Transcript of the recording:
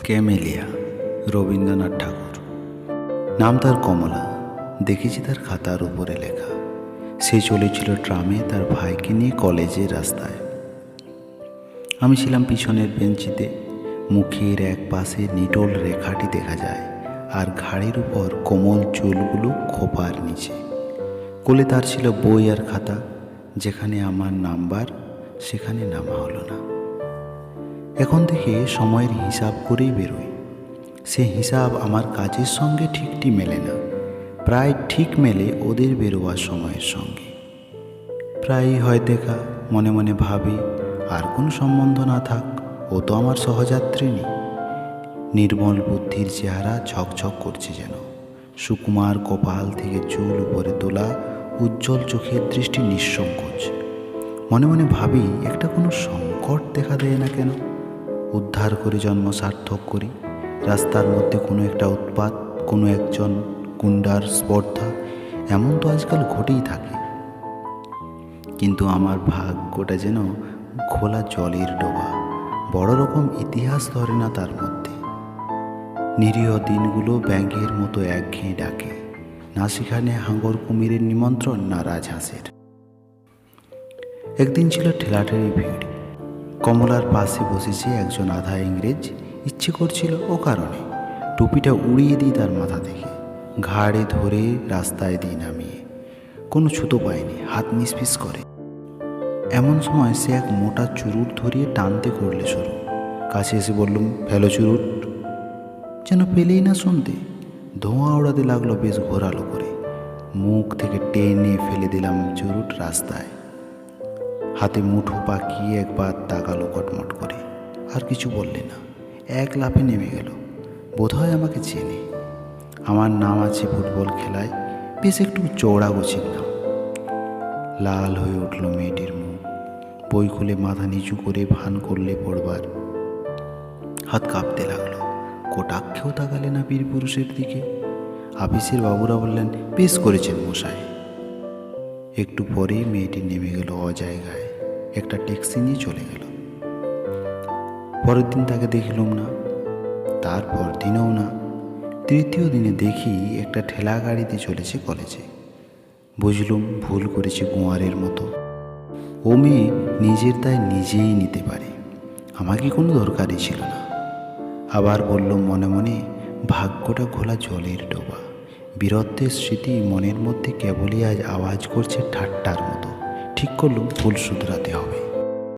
Camellia Rabindranath ঠাকুর। নাম তার কমলা। দেখেছি তার খাতার উপরে লেখা। সে চলেছিল ট্রামে তার ভাইকে নিয়ে কলেজের রাস্তায়। আমি ছিলাম পিছনের বেঞ্চিতে। মুখের এক পাশে নিটোল রেখাটি দেখা যায়, আর ঘাড়ের উপর কোমল চুলগুলো খোপার নিচে। কোলে তার ছিল বই আর খাতা। যেখানে আমার নাম্বার সেখানে নামা হলো না। এখন থেকে সময়ের হিসাব করেই বেরোই। সে হিসাব আমার কাজের সঙ্গে ঠিকটি মেলে না, প্রায় ঠিক মেলে ওদের বেরোবার সময়ের সঙ্গে। প্রায়ই হয় দেখা। মনে মনে ভাবি, আর কোনো সম্বন্ধ না থাক, ও তো আমার সহযাত্রিনী। নির্মল বুদ্ধির চেহারা ঝকঝক করছে যেন। সুকুমার কপাল থেকে চুল উপরে তোলা, উজ্জ্বল চোখের দৃষ্টি নিঃসংকোচ। মনে মনে ভাবি, একটা কোনো সংকট দেখা দেয় না কেন? উদ্ধার করে জন্ম সার্থক করি। রাস্তার মধ্যে কোনো একটা উৎপাত, কোনো একজন গুন্ডার স্পর্ধা, এমন তো আজকাল ঘটেই থাকে। কিন্তু আমার ভাগ্যটা যেন খোলা জলের ডোবা। বড় রকম ইতিহাস ধরে না তার মধ্যে। নিরীহ দিনগুলো ব্যাঙের মতো একঘেয়ে ডাকে। না সেখানে হাঙ্গর কুমিরের নিমন্ত্রণ, না রাজহাঁসের। একদিন ছিল ঠেলাঠেলি ভিড়। কমলার পাশে বসেছে একজন আধা ইংরেজ। ইচ্ছে করছিল ও কারণে টুপিটা উড়িয়ে দিই তার মাথা থেকে, ঘাড়ে ধরে রাস্তায় দিই নামিয়ে। কোনো ছুতো পায়নি, হাত নিষ্পিস করে। এমন সময় সে এক মোটা চুরুট ধরিয়ে টানতে করলে শুরু। কাছে এসে বললুম, ফেলো চুরুট। যেন পেলেই না শুনতে। ধোঁয়া ওড়াতে লাগলো বেশ ঘোরালো করে। মুখ থেকে টেনে ফেলে দিলাম চুরুট রাস্তায়। হাতে মুঠো পাকিয়ে একবার তাকালো কটমট করে, আর কিছু বললে না। এক লাফে নেমে গেল। বোধহয় আমাকে চেনে। আমার নাম আছে ফুটবল খেলায়, বেশ একটু চৌড়া গোছের নাম। লাল হয়ে উঠল মেয়েটির মুখ। বই খুলে মাথা নিচু করে ভান করলে পড়বার। হাত কাঁপতে লাগলো। কটাক্ষেও তাকালে না বীর পুরুষের দিকে। আপিসের বাবুরা বললেন, বেশ করেছেন মশাই। একটু পরেই মেয়েটি নেমে গেল অজায়গায়। একটা ট্যাক্সি নিয়ে চলে গেল। পরের দিন তাকে দেখলাম না, তারপর দিনেও না। তৃতীয় দিনে দেখি একটা ঠেলা গাড়িতে চলেছে কলেজে। বুঝলুম ভুল করেছি কুঁয়ারের মতো। ও মেয়ে নিজের দায় নিজেই নিতে পারে, আমাকে কোনো দরকারই ছিল না। আবার বললুম মনে মনে, ভাগ্যটা খোলা জলের ডোবা। বীরত্বের স্মৃতি মনের মধ্যে কেবলই আজ আওয়াজ করছে ঠাট্টার মতো। ঠিক করলুম ভুল শুধরাতে হবে।